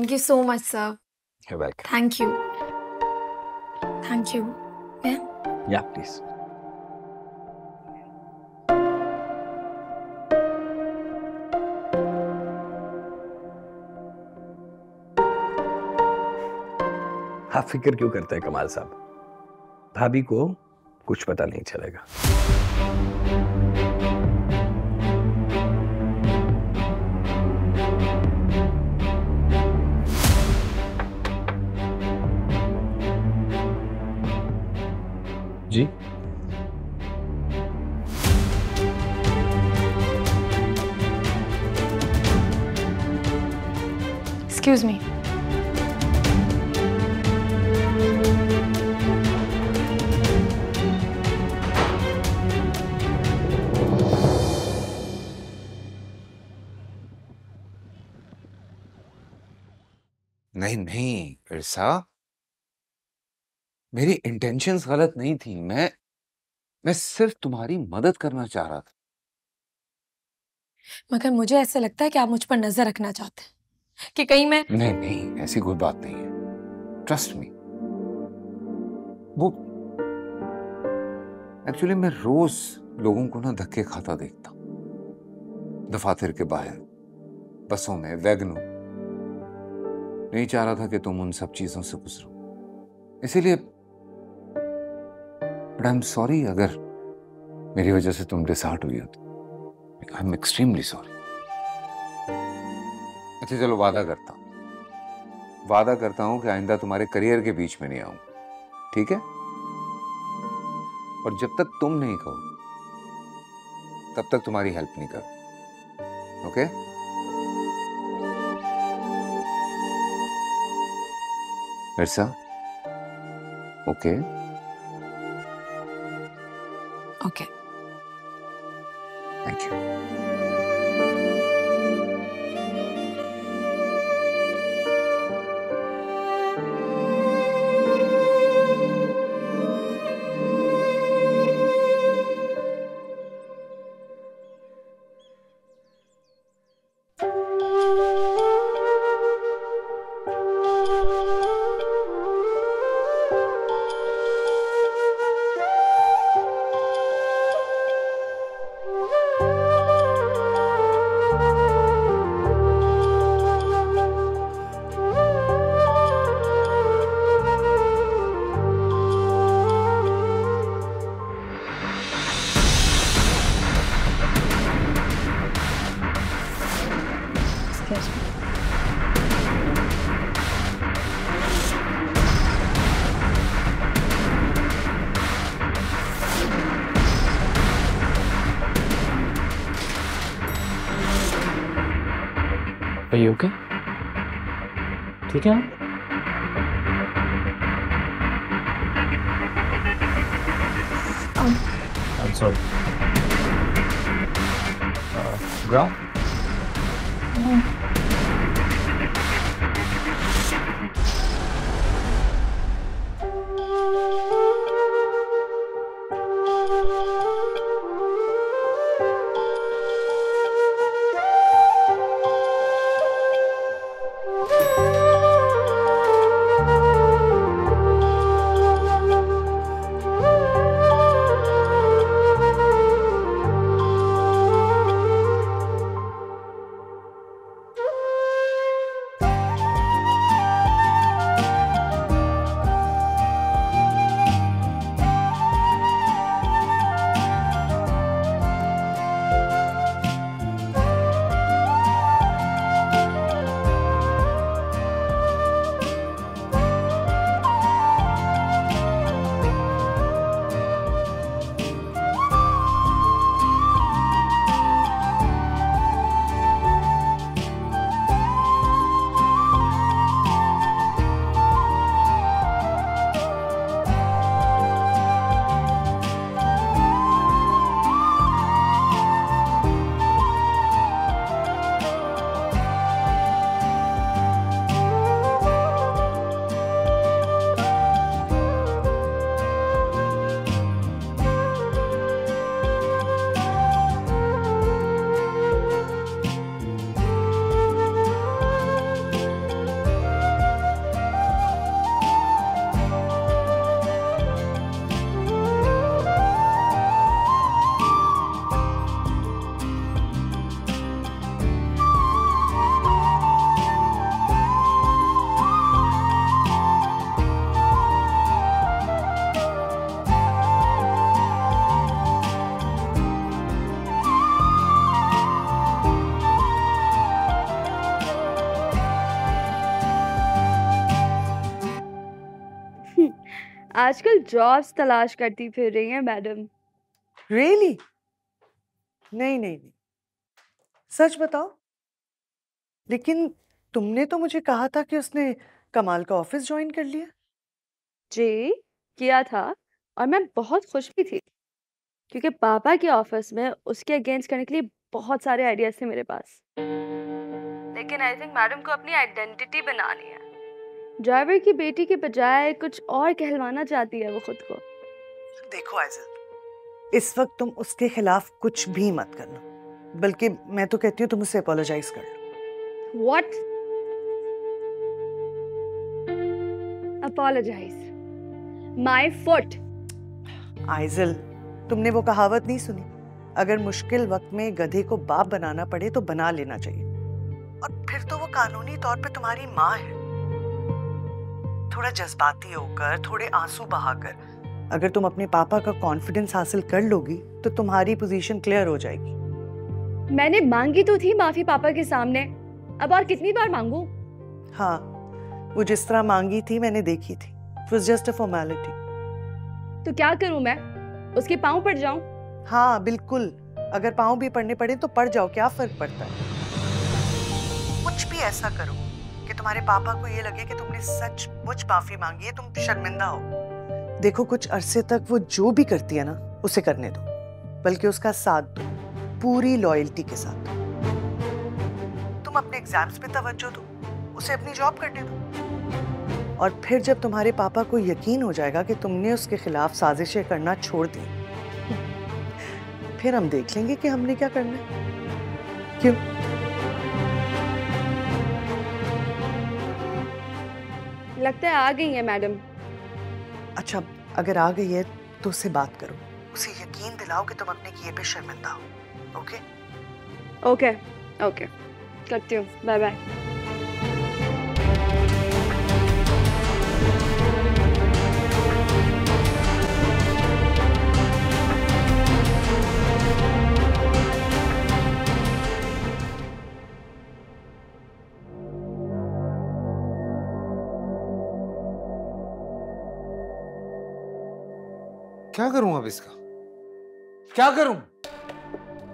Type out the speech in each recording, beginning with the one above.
Thank you so much, sir. You're welcome. Thank you. Thank you. Yeah. Yeah, please. आप फिक्र क्यों करते हैं कमाल साहब? भाभी को कुछ पता नहीं चलेगा। जी Excuse me. नहीं नहीं इरसा, मेरी इंटेंशंस गलत नहीं थी। मैं सिर्फ तुम्हारी मदद करना चाह रहा था। मगर मुझे ऐसा लगता है कि आप मुझ पर नजर रखना चाहते हैं कि कहीं मैं नहीं नहीं, ऐसी कोई बात नहीं है, ट्रस्ट मी। वो एक्चुअली मैं रोज लोगों को ना धक्के खाता देखता हूं, दफातर के बाहर, बसों में, वैगनों। नहीं चाह रहा था कि तुम उन सब चीजों से गुजरो, इसीलिए। बट आई एम सॉरी अगर मेरी वजह से तुम डिसहार्ट हुई हो तो। I am extremely sorry. अच्छा चलो, वादा करता हूं कि आइंदा तुम्हारे करियर के बीच में नहीं आऊंगा, ठीक है? और जब तक तुम नहीं कहो तब तक तुम्हारी हेल्प नहीं करो, okay? इरसा, okay? Okay. Thank you. Excuse me. Are you okay? ठीक है आप? I'm sorry. Ground? आजकल जॉब्स तलाश करती फिर रही हैं मैडम। रियली? नहीं नहीं नहीं, सच बताओ। लेकिन तुमने तो मुझे कहा था कि उसने कमाल का ऑफिस ज्वाइन कर लिया। जी किया था, और मैं बहुत खुश भी थी क्योंकि पापा के ऑफिस में उसके अगेंस्ट करने के लिए बहुत सारे आइडियाज थे मेरे पास। लेकिन आई थिंक मैडम को अपनी आइडेंटिटी बनानी है। ड्राइवर की बेटी के बजाय कुछ और कहलवाना चाहती है वो खुद को। देखो आइजल, इस वक्त तुम उसके खिलाफ कुछ भी मत करना, बल्कि मैं तो कहती हूँ तुम उससे अपोलोजाइज कर लो। व्हाट? अपोलोजाइज? My foot? आइजल, तुमने वो कहावत नहीं सुनी, अगर मुश्किल वक्त में गधे को बाप बनाना पड़े तो बना लेना चाहिए। और फिर तो वो कानूनी तौर पे तुम्हारी माँ है। थोड़ा जज्बाती होकर, थोड़े आंसू बहाकर अगर तुम अपने पापा का कॉन्फिडेंस हासिल कर लोगी तो तुम्हारी पोजीशन क्लियर हो जाएगी। मैंने मांगी तो थी माफी पापा के सामने, अब और कितनी बार मांगू? हाँ, वो जिस तरह मांगी थी मैंने देखी थी। It was just a formality. तो क्या करूं मैं? उसके पांव पड़ जाऊं? हाँ बिल्कुल, अगर पाँव भी पड़ने पड़े तो पड़ जाओ, क्या फर्क पड़ता है। कुछ भी ऐसा करो कि तुम्हारे पापा को ये लगे कि तुमने सचमुच माफी मांगी है, तुम शर्मिंदा हो। देखो, कुछ अरसे तक वो जो भी करती है ना उसे करने दो, बल्कि उसका साथ दो, पूरी लॉयल्टी के साथ। तुम अपने एग्जाम्स पे तवज्जो दो, उसे अपनी जॉब करने दो। और फिर जब तुम्हारे पापा को यकीन हो जाएगा कि तुमने उसके खिलाफ साजिशें करना छोड़ दी, फिर हम देख लेंगे कि हमने क्या करना है। क्यों? लगता है आ गई है मैडम। अच्छा, अगर आ गई है तो उससे बात करो, उसे यकीन दिलाओ कि तुम अपने किए पे शर्मिंदा हो। ओके? ओके ओके, करती हूँ। Bye bye. क्या करूं अब इसका? क्या करूं?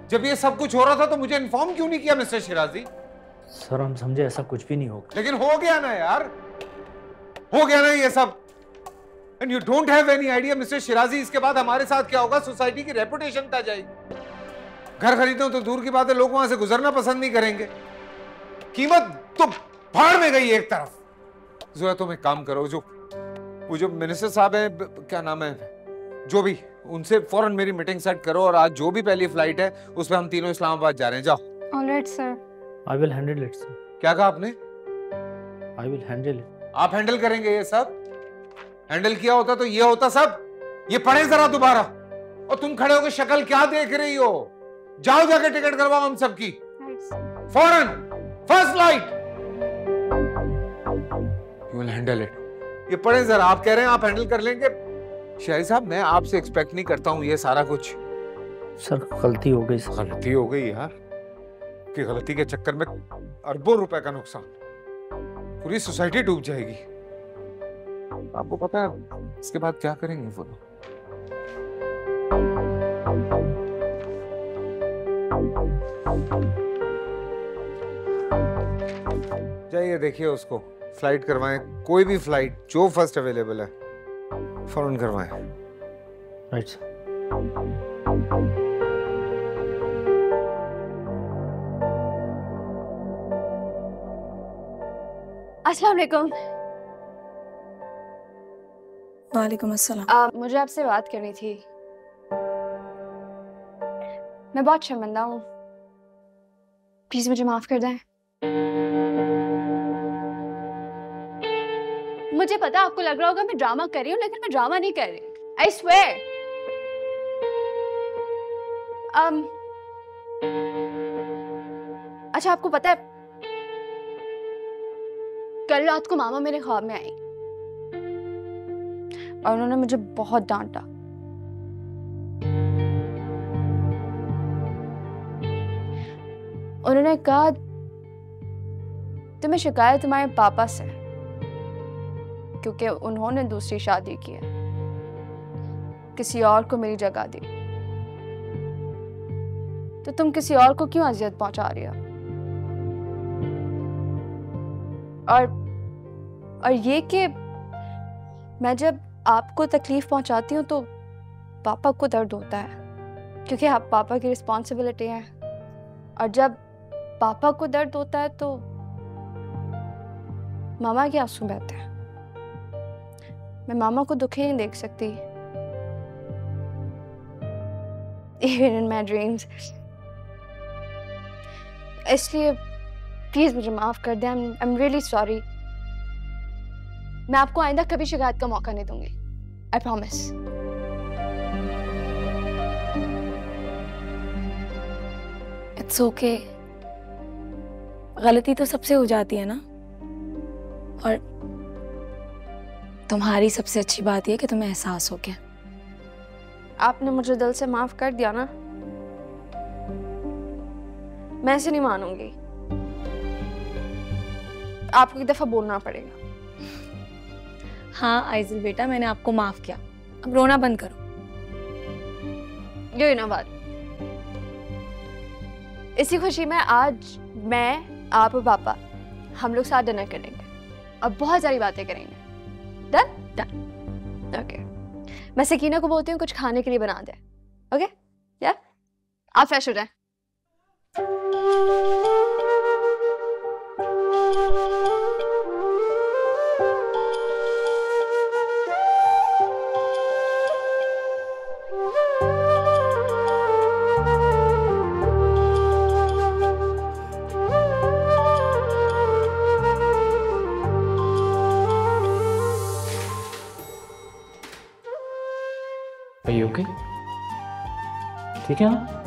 जब ये सब कुछ हो रहा था तो मुझे इन्फॉर्म क्यों नहीं किया मिस्टर शिराजी? सर हम समझे ऐसा कुछ भी नहीं होगा। लेकिन हो गया ना यार, हो गया ना ये सब। And you don't have any idea mister Shirazi, इसके बाद हमारे साथ क्या होगा? सोसाइटी की रेपुटेशन पे आ जाएगी। घर खरीदो तो दूर की बात है, लोग वहां से गुजरना पसंद नहीं करेंगे। कीमत तो भाड़ में गई एक तरफ। जोया तुम एक काम करो, वो जो मिनिस्टर साहब है, क्या नाम है, जो भी, उनसे फौरन मेरी मीटिंग सेट करो, और आज जो भी पहली फ्लाइट है उस पर हम तीनों इस्लामाबाद जा रहे हैं। जाओ। Alright sir. I will handle it sir. क्या कहा आपने? I will handle it. आप हैंडल करेंगे? ये सब हैंडल किया होता तो ये होता सब। ये पढ़े जरा दोबारा। और तुम खड़े होकर शक्ल क्या देख रही हो? जाओ जाके टिकट करवाओ हम सबकी फौरन, first flight. You will handle it. ये पढ़े जरा। आप कह रहे हैं आप हैंडल कर लेंगे? शाहिद साहब, मैं आपसे एक्सपेक्ट नहीं करता हूं ये सारा कुछ। सर गलती हो गई सर। गलती हो गई यार, कि गलती के चक्कर में अरबों रुपए का नुकसान, पूरी सोसाइटी डूब जाएगी। आपको पता है इसके बाद क्या करेंगे वो लोग? जाइए देखिए उसको, फ्लाइट करवाएं, कोई भी फ्लाइट जो फर्स्ट अवेलेबल है फौरन करवाएं। Right sir. अस्सलाम वालेकुम। वालेकुम अस्सलाम। मुझे आपसे बात करनी थी। मैं बहुत शर्मिंदा हूँ, प्लीज मुझे माफ कर दें। मुझे पता आपको लग रहा होगा मैं ड्रामा कर रही हूँ, लेकिन मैं ड्रामा नहीं कर रही। I swear। अच्छा, आपको पता है कल रात को मामा मेरे ख्वाब में आई और उन्होंने मुझे बहुत डांटा। उन्होंने कहा तुम्हें शिकायत तुम्हारे पापा से, क्योंकि उन्होंने दूसरी शादी की है। किसी और को मेरी जगह दी, तो तुम किसी और को क्यों अजियत पहुंचा रही हो? और ये कि मैं जब आपको तकलीफ पहुंचाती हूँ तो पापा को दर्द होता है, क्योंकि आप पापा की रिस्पॉन्सिबिलिटी है। और जब पापा को दर्द होता है तो मामा के आंसू बहते हैं। मैं मामा को दुखी नहीं देख सकती, even in my dreams। इसलिए प्लीज मुझे माफ कर दें। I'm really sorry। मैं आपको आइंदा कभी शिकायत का मौका नहीं दूंगी। I promise। It's okay. गलती तो सबसे हो जाती है ना, और तुम्हारी सबसे अच्छी बात यह कि तुम्हें एहसास हो गया। आपने मुझे दिल से माफ कर दिया ना, मैं ऐसे नहीं मानूंगी। आपको एक दफा बोलना पड़ेगा। हाँ आइजिल बेटा, मैंने आपको माफ किया, अब रोना बंद करो। यही ना बात। इसी खुशी में आज मैं, आप और पापा हम लोग साथ डिनर करेंगे और बहुत सारी बातें करेंगे। डन? डन। ओके। मैं सकीना को बोलती हूँ कुछ खाने के लिए बना दे। ओके? या? आप फ्रेश हो जाएं। Are you okay? ठीक है ना?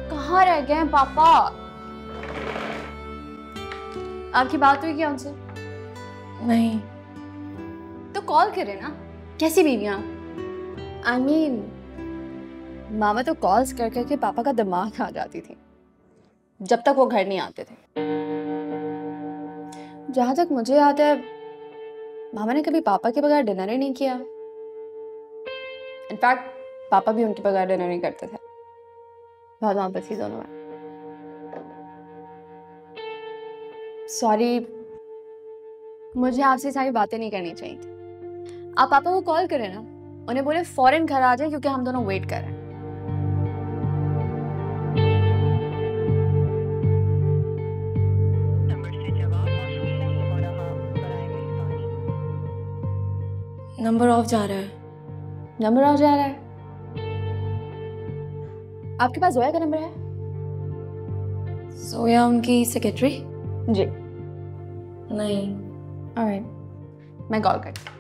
कहाँ रह गए हैं पापा? आपकी बात हुई क्या उनसे? नहीं। तो कॉल करे ना। कैसी बीवियां? I mean, मामा तो कॉल्स कर करके पापा का दिमाग खा जाती थी जब तक वो घर नहीं आते थे। जहां तक मुझे याद है मामा ने कभी पापा के बगैर डिनर ही नहीं किया। इनफैक्ट पापा भी उनके बगैर डिनर नहीं करते थे। बहुत मोहब्बत थी दोनों में। सॉरी, मुझे आपसे सारी बातें नहीं करनी चाहिए थी। आप पापा को कॉल करें ना, उन्हें बोले फौरन घर आ जाए क्योंकि हम दोनों वेट कर रहे हैं। नंबर ऑफ जा रहा है। नंबर ऑफ जा रहा है? आपके पास जोया का नंबर है? सोया उनकी सेक्रेटरी? जी। नहीं। ऑलराइट, मैं कॉल करती हूँ।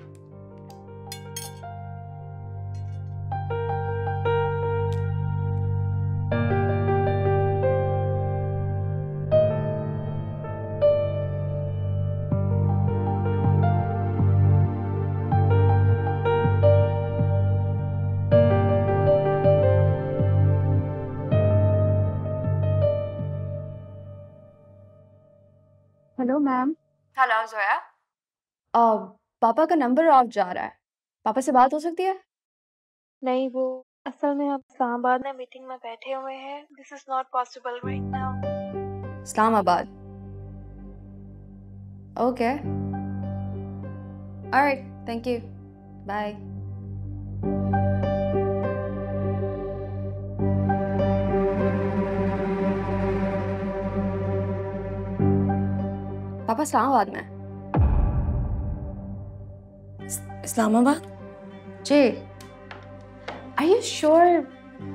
Hello ma'am. हेलो जोया। पापा का नंबर ऑफ जा रहा है। पापा से बात हो सकती है? नहीं, वो असल में अब इस्लामाबाद में मीटिंग में बैठे हुए हैं। This is not possible right now. Islamabad? Okay. Alright, thank you, bye. पापा इस्लामाबाद में। इस्लामाबाद? जी, आर यू श्योर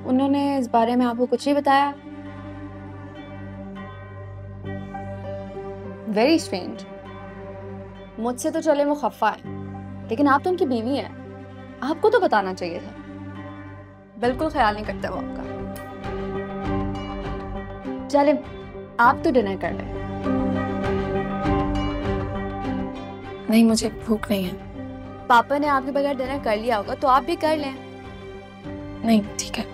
उन्होंने इस बारे में आपको कुछ नहीं बताया? Very strange. मुझसे तो चले वो खफा है, लेकिन आप तो उनकी बीवी हैं, आपको तो बताना चाहिए था। बिल्कुल ख्याल नहीं करता वो आपका। चले आप तो डिनर कर लें। नहीं, मुझे भूख नहीं है। पापा ने आपके बगैर डिनर कर लिया होगा तो आप भी कर लें। नहीं, ठीक है।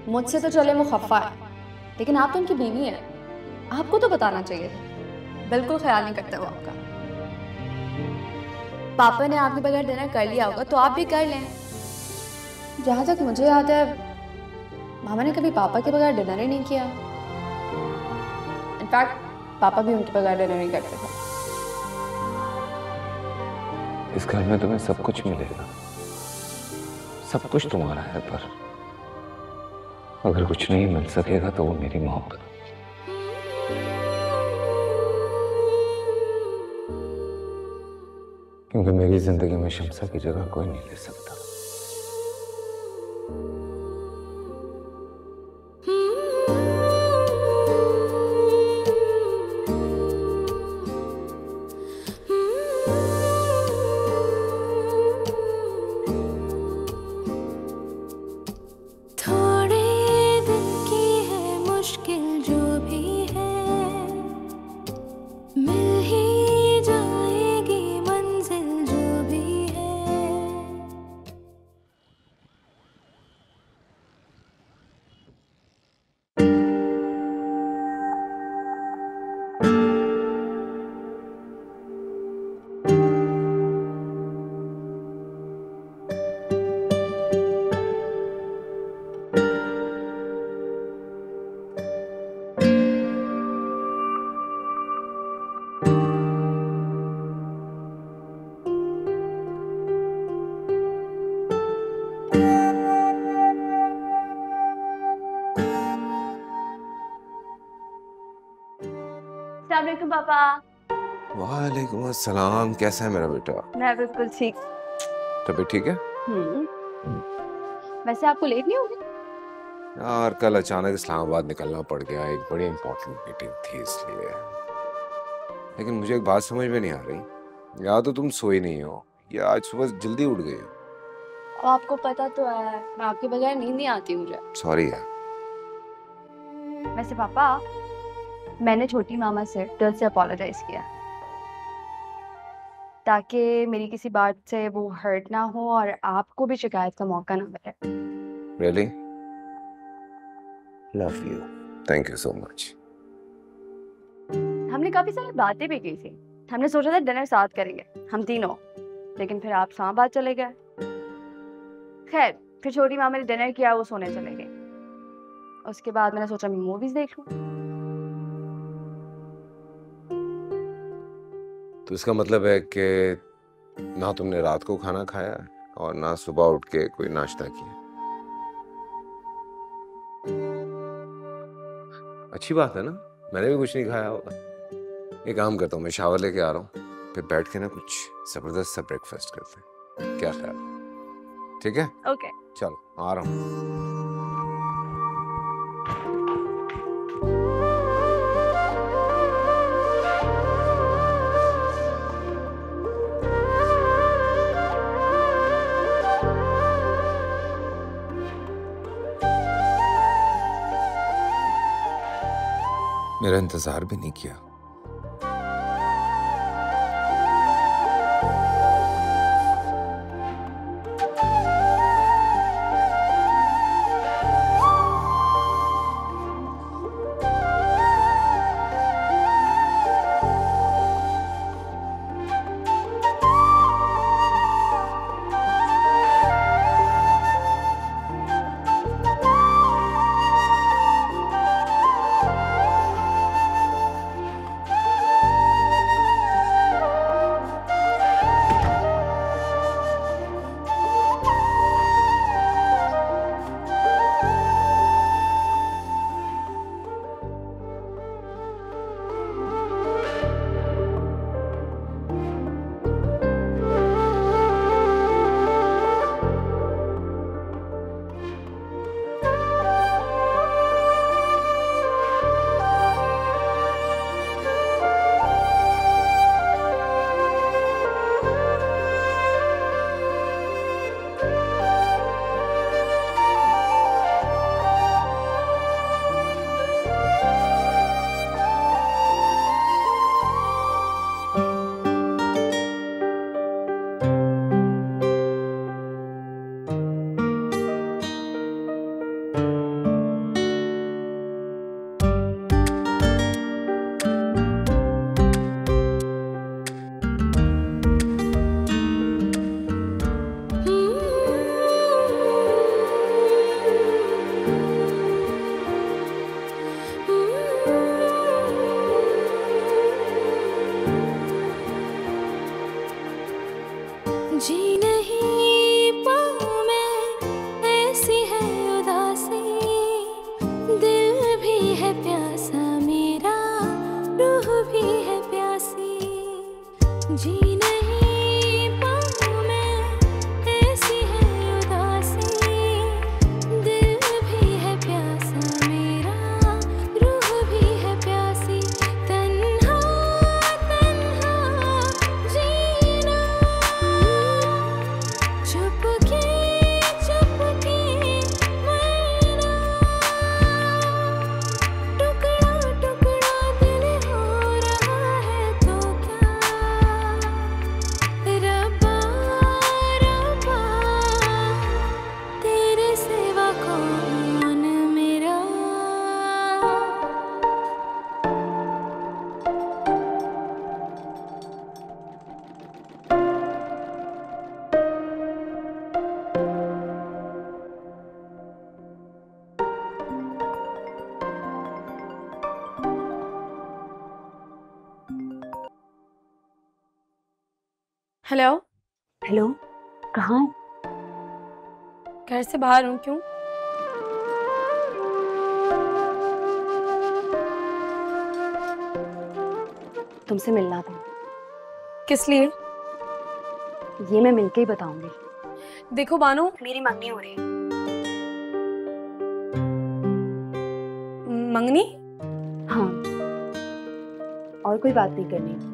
मुझसे तो चले वो खफा है, लेकिन आप तो उनकी बीवी हैं, आपको तो बताना चाहिए था। बिल्कुल ख्याल नहीं करता वो आपका। पापा ने आपके बगैर डिनर कर लिया होगा तो आप भी कर लें। जहाँ तक मुझे याद है, मामा ने कभी पापा के बगैर डिनर ही नहीं किया। इनफैक्ट पापा भी उनके बगैर डिनर नहीं करते थे। इस घर में तुम्हें सब कुछ मिलेगा, सब कुछ तुम्हारा है, पर अगर कुछ नहीं मिल सकेगा तो वो मेरी मोहब्बत। क्योंकि मेरी जिंदगी में शम्सा की जगह कोई नहीं ले सकता। अस्सलाम वालेकुम पापा। वालेकुम अस्सलाम। कैसा है मेरा बेटा? मैं बिल्कुल ठीक। तबीयत ठीक है? वैसे आपको लेट नहीं होगी? यार कल अचानक इस्लामाबाद निकलना पड़ गया, एक बड़ी इंपॉर्टेंट मीटिंग थी इसलिए। लेकिन मुझे एक बात समझ में नहीं आ रही, या तो तुम सोई नहीं हो या आज सुबह जल्दी उठ गई हो। अब आपको पता तो है, मैं आपके बगैर नींद नहीं आती मुझे। सॉरी यार। वैसे पापा, मैंने छोटी मामा से दिल से अपोलोजाइज किया, ताकि मेरी किसी बात से वो हर्ट ना हो और आपको भी शिकायत का मौका ना मिले। Really? Love you. Thank you so much. हमने काफी सारी बातें भी की थी। हमने सोचा था डिनर साथ करेंगे हम तीनों, लेकिन फिर आप इस्लामाबाद चले गए। खैर, फिर छोटी मामा ने डिनर किया, वो सोने चले गए। उसके बाद मैंने सोचा मैं मूवीज देख लूं। तो इसका मतलब है कि ना तुमने रात को खाना खाया और ना सुबह उठ के कोई नाश्ता किया। अच्छी बात है ना, मैंने भी कुछ नहीं खाया होगा। एक काम करता हूँ, मैं शावर लेके आ रहा हूँ, फिर बैठ के ना कुछ जबरदस्त सा ब्रेकफास्ट करते हैं। क्या ख्याल? ठीक है? ओके। चलो आ रहा हूँ। मेरा इंतजार भी नहीं किया। जी नहीं पाऊं मैं, ऐसी है उदासी, दिल भी है प्यासा मेरा, रूह भी है प्यासी। जी नहीं पाऊं मैं, ऐसी है उदासी, दिल भी है प्यासा मेरा, रूह भी है प्यासी। तन्हा तन्हा जीना, चुपके चुपके मरना, टुकड़ा टुकड़ा दिल हो रहा है तो क्या, रब्बा रब्बा तेरे सिवा कौन मेरा। हेलो। हेलो, कहाँ? घर से बाहर हूँ। क्यों? तुमसे मिलना था। किस लिए? ये मैं मिलके ही बताऊंगी। देखो बानो, मेरी मंगनी हो रही है। मंगनी? हाँ, और कोई बात नहीं करनी।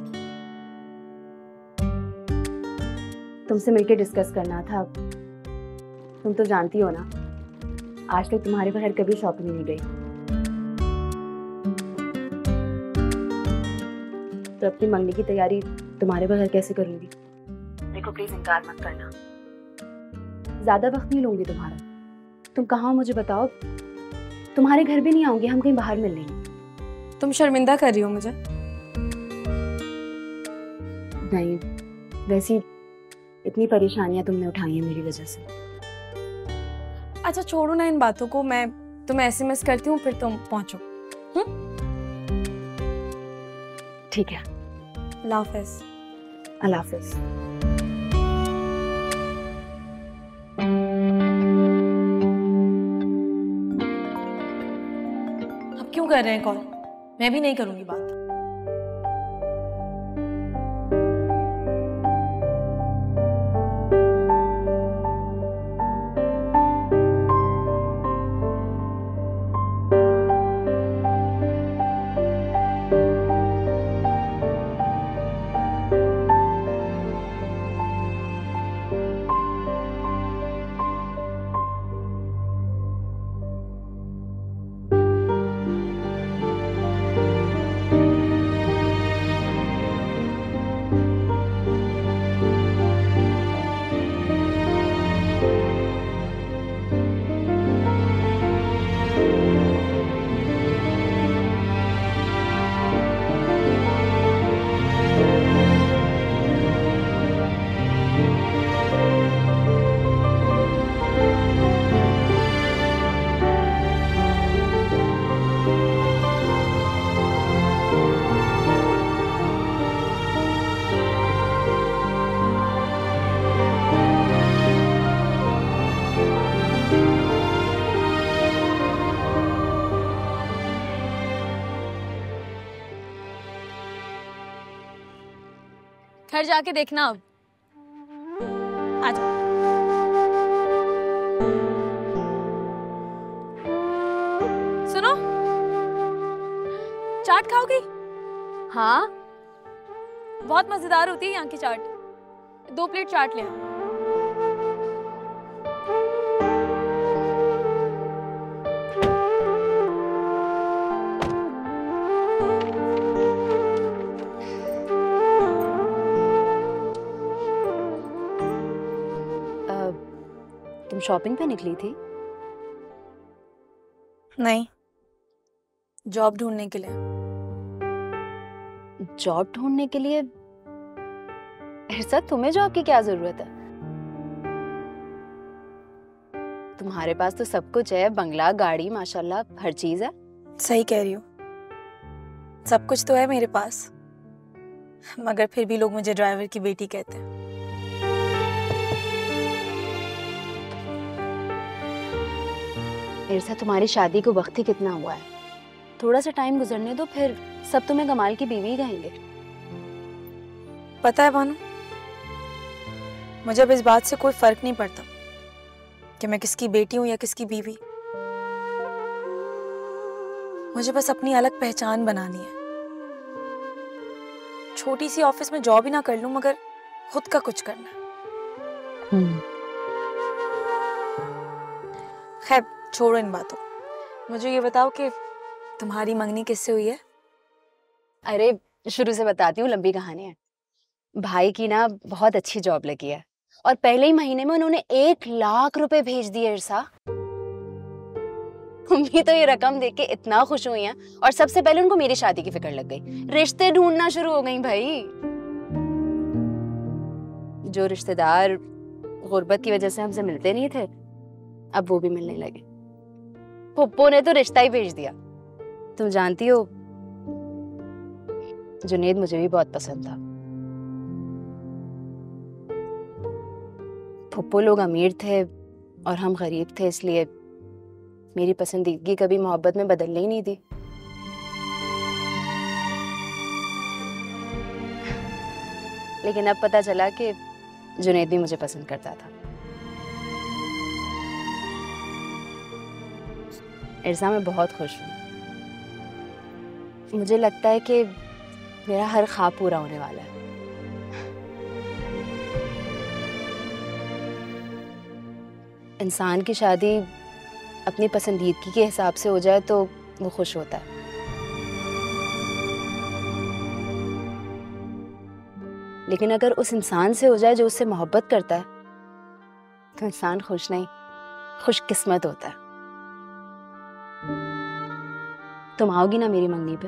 तुमसे मिलके डिस्कस करना था। तुम तो जानती हो ना, आज तक तुम्हारे बगैर कभी शॉपिंग नहीं गई। तो अपनी मंगनी की तैयारी तुम्हारे बगैर कैसे करूंगी? देखो प्लीज इनकार मत करना। ज्यादा वक्त नहीं लूंगी तुम्हारा। तुम कहाँ हो मुझे बताओ। तुम्हारे घर भी नहीं आऊंगी, हम कहीं बाहर मिल लेंगे। तुम शर्मिंदा कर रही हो मुझे? नहीं, वैसी इतनी परेशानियां तुमने उठाई हैं मेरी वजह से। अच्छा छोड़ो ना इन बातों को, मैं तुम्हें SMS करती हूँ, फिर तुम पहुंचो। ठीक है, अल्लाह हाफिज। अल्लाह हाफिज। अब क्यों कर रहे हैं कॉल? मैं भी नहीं करूंगी बात। घर जाके देखना अब। आजा। सुनो, चाट खाओगी? हाँ, बहुत मजेदार होती है यहाँ की चाट। 2 प्लेट चाट ले आओ। तुम शॉपिंग पे निकली थी? नहीं, जॉब ढूंढने के लिए। जॉब ढूंढने के लिए? ऐसा तुम्हें जॉब की क्या जरूरत है? तुम्हारे पास तो सब कुछ है, बंगला, गाड़ी, माशाल्लाह हर चीज है। सही कह रही हो, सब कुछ तो है मेरे पास, मगर फिर भी लोग मुझे ड्राइवर की बेटी कहते हैं। इरसा, तुम्हारी शादी को वक्त ही कितना हुआ है? थोड़ा सा टाइम गुजरने दो, फिर सब तुम्हें कमाल की बीवी कहेंगे। पता है बानू, मुझे अब इस बात से कोई फर्क नहीं पड़ता कि मैं किसकी बेटी हूं या किसकी बीवी। मुझे बस अपनी अलग पहचान बनानी है। छोटी सी ऑफिस में जॉब ही ना कर लूं, मगर खुद का कुछ करना है। खैर छोड़ो इन बातों को। मुझे ये बताओ कि तुम्हारी मंगनी किससे हुई है? अरे शुरू से बताती हूँ, लंबी कहानी है। भाई की ना बहुत अच्छी जॉब लगी है और पहले ही महीने में उन्होंने 1 लाख रुपए भेज दिए इरसा। मम्मी तो ये रकम देख के इतना खुश हुई हैं और सबसे पहले उनको मेरी शादी की फिक्र लग गई। रिश्ते ढूंढना शुरू हो गई भाई। जो रिश्तेदार गुर्बत की वजह से हमसे मिलते नहीं थे, अब वो भी मिलने लगे। पप्पू ने तो रिश्ता ही भेज दिया। तुम जानती हो, जुनेद मुझे भी बहुत पसंद था। पप्पू लोग अमीर थे और हम गरीब थे, इसलिए मेरी पसंदीदगी कभी मोहब्बत में बदलने ही नहीं दी। लेकिन अब पता चला कि जुनेद भी मुझे पसंद करता था। इरसा, मैं बहुत खुश हूँ। मुझे लगता है कि मेरा हर ख्वाब पूरा होने वाला है। इंसान की शादी अपनी पसंदीदगी के हिसाब से हो जाए तो वो खुश होता है। लेकिन अगर उस इंसान से हो जाए जो उससे मोहब्बत करता है, तो इंसान खुश नहीं, खुशकिस्मत होता है। तुम आओगी ना मेरी मंगनी पे?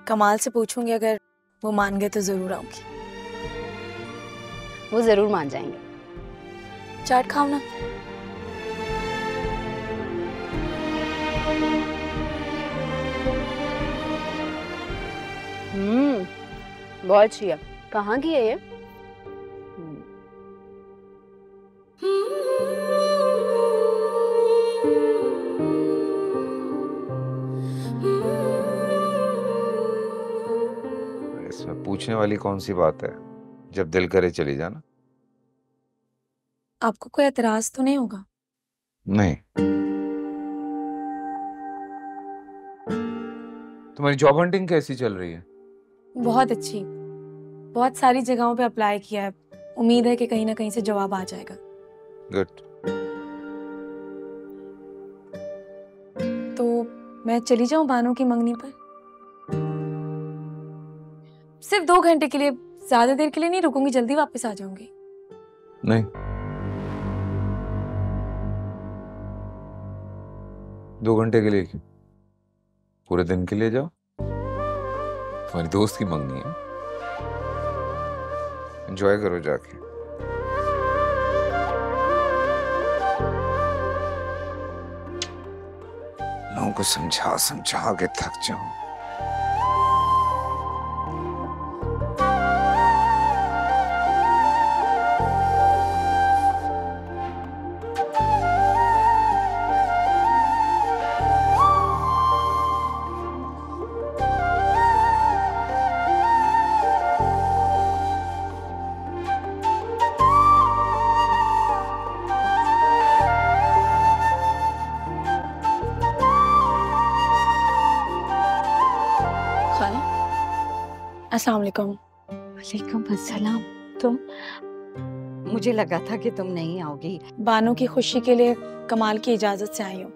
कमाल से पूछूंगी, अगर वो मान गए तो जरूर आऊंगी। वो जरूर मान जाएंगे। चाट खाओ ना। बहुत अच्छी है। कहाँ की है ये? इसमें पूछने वाली कौन सी बात है? जब दिल करे चली जाना। आपको कोई एतराज तो नहीं होगा? नहीं। तुम्हारी जॉब हंटिंग कैसी चल रही है? बहुत अच्छी। बहुत सारी जगहों पे अप्लाई किया है। उम्मीद है कि कहीं ना कहीं से जवाब आ जाएगा। गुड। तो मैं चली जाऊं बानो की मंगनी पर? सिर्फ 2 घंटे के लिए, ज्यादा देर के लिए नहीं रुकूंगी, जल्दी वापस आ जाऊंगी। नहीं, 2 घंटे के लिए क्यों? पूरे दिन के लिए जाओ। तुम्हारी दोस्त की मंगनी है, एंजॉय करो जाके। लोगों को समझा समझा के थक जाऊं। अस्सलाम वालेकुम। वालेकुम अस्सलाम। तुम, मुझे लगा था कि तुम नहीं आओगी। बानो की खुशी के लिए कमाल की इजाजत से आई हूँ।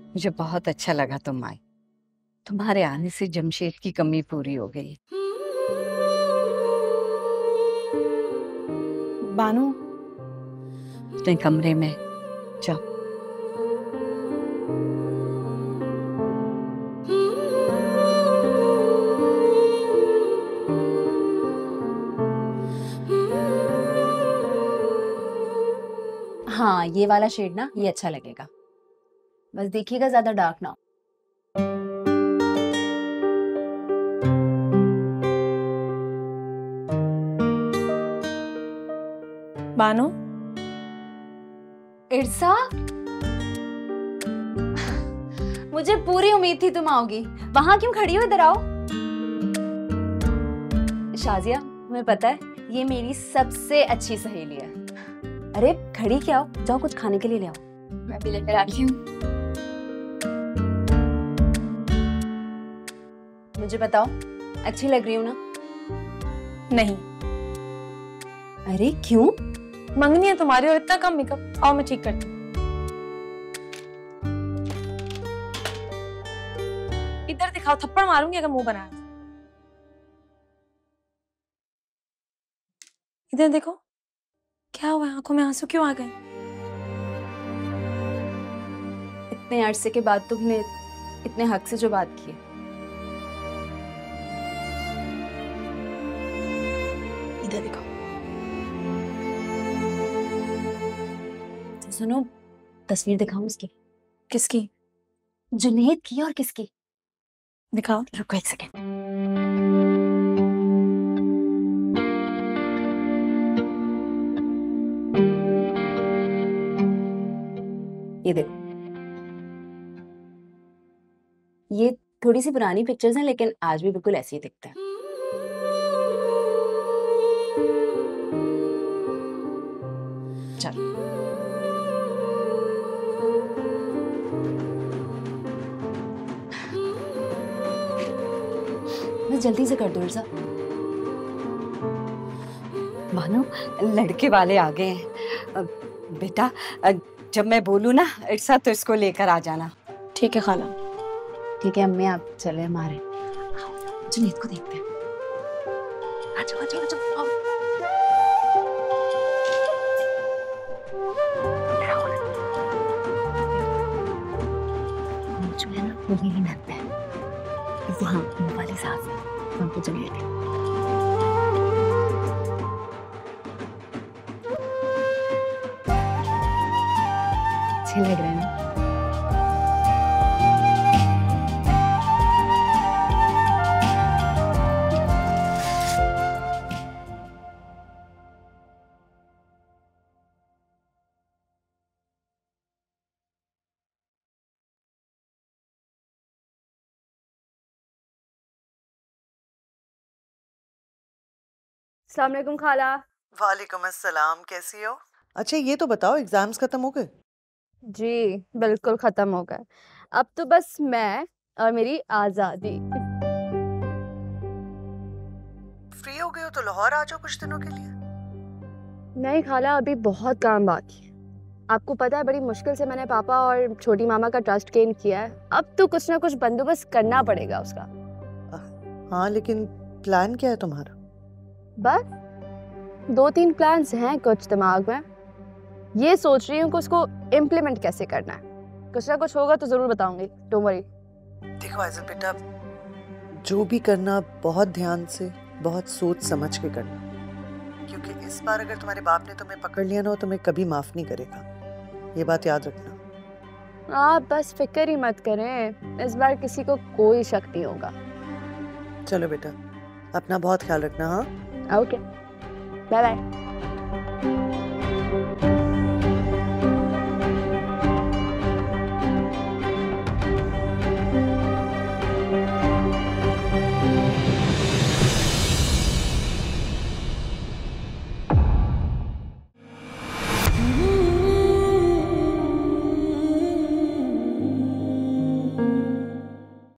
मुझे बहुत अच्छा लगा तुम आई। तुम्हारे आने से जमशेद की कमी पूरी हो गई। बानो, अपने कमरे में जाओ। हाँ, ये वाला शेड ना, ये अच्छा लगेगा। बस देखिएगा ज्यादा डार्क ना हो। बानो, इरसा, मुझे पूरी उम्मीद थी तुम आओगी। वहां क्यों खड़ी हो? इधर आओ। शाजिया, तुम्हें पता है ये मेरी सबसे अच्छी सहेली है। अरे खड़ी क्या हो, जाओ कुछ खाने के लिए ले आओ। मैं भी लेकर आती हूँ। मुझे बताओ, अच्छी लग रही हूँ ना? नहीं। अरे क्यों? मंगनी है तुम्हारी और इतना कम मेकअप। आओ मैं ठीक करती हूँ। इधर दिखाओ, थप्पड़ मारूंगी अगर मुंह बनाया। इधर देखो, क्या हुआ? आंखों में आंसू क्यों आ गए? इतने अरसे के बाद तुमने इतने हक से जो बात की है। इधर देखो। सुनो, तस्वीर दिखाऊं उसकी? किसकी? जुनैद की। और किसकी? दिखाओ। रुको एक सेकेंड। ये देखो, ये थोड़ी सी पुरानी पिक्चर्स हैं लेकिन आज भी बिल्कुल ऐसे ही दिखता है। चलो बस जल्दी से कर दो इरसा। मानो लड़के वाले आ गए हैं। बेटा, जब मैं बोलूँ ना इरसा तो इसको लेकर आ जाना। ठीक है खाला। ठीक है अम्मी, आप चले हमारे। जुनैद को देखते हैं। आ जाओ, आ जाओ, आ जाओ। जो है ना वो मेरी नंद है। वहाँ मुँह वाली सास है, वहाँ पे जुनैद है। अच्छे लग रहे हैं ना? अस्सलाम वालेकुम खाला। वालेकुम अस्सलाम, कैसी हो? अच्छा ये तो बताओ, एग्जाम्स खत्म हो गए? जी बिल्कुल खत्म हो गए। अब तो बस मैं और मेरी आजादी। फ्री हो गए हो तो लाहौर आ जाओ कुछ दिनों के लिए। नहीं खाला, अभी बहुत काम बाकी है। आपको पता है बड़ी मुश्किल से मैंने पापा और छोटी मामा का ट्रस्ट गेन किया है। अब तो कुछ ना कुछ बंदोबस्त करना पड़ेगा उसका। हाँ लेकिन प्लान क्या है तुम्हारा? बस 2-3 प्लान्स हैं कुछ दिमाग में। ये सोच रही हूँ कि उसको इम्प्लीमेंट कैसे करना है। कुछ ना कुछ होगा तो जरूर बताऊंगी, डोंट वरी। देखो आइज़ल बेटा, जो भी करना बहुत ध्यान से, बहुत सोच समझ के करना, क्योंकि इस बार अगर तुम्हारे बाप ने तुम्हें पकड़ लिया ना, तुम्हें कभी माफ नहीं करेगा। ये बात याद रखना। आप बस फिक्र ही मत करें, इस बार किसी को कोई शक नहीं होगा। चलो बेटा, अपना बहुत ख्याल रखना। हाँ ओके, बाय बाय।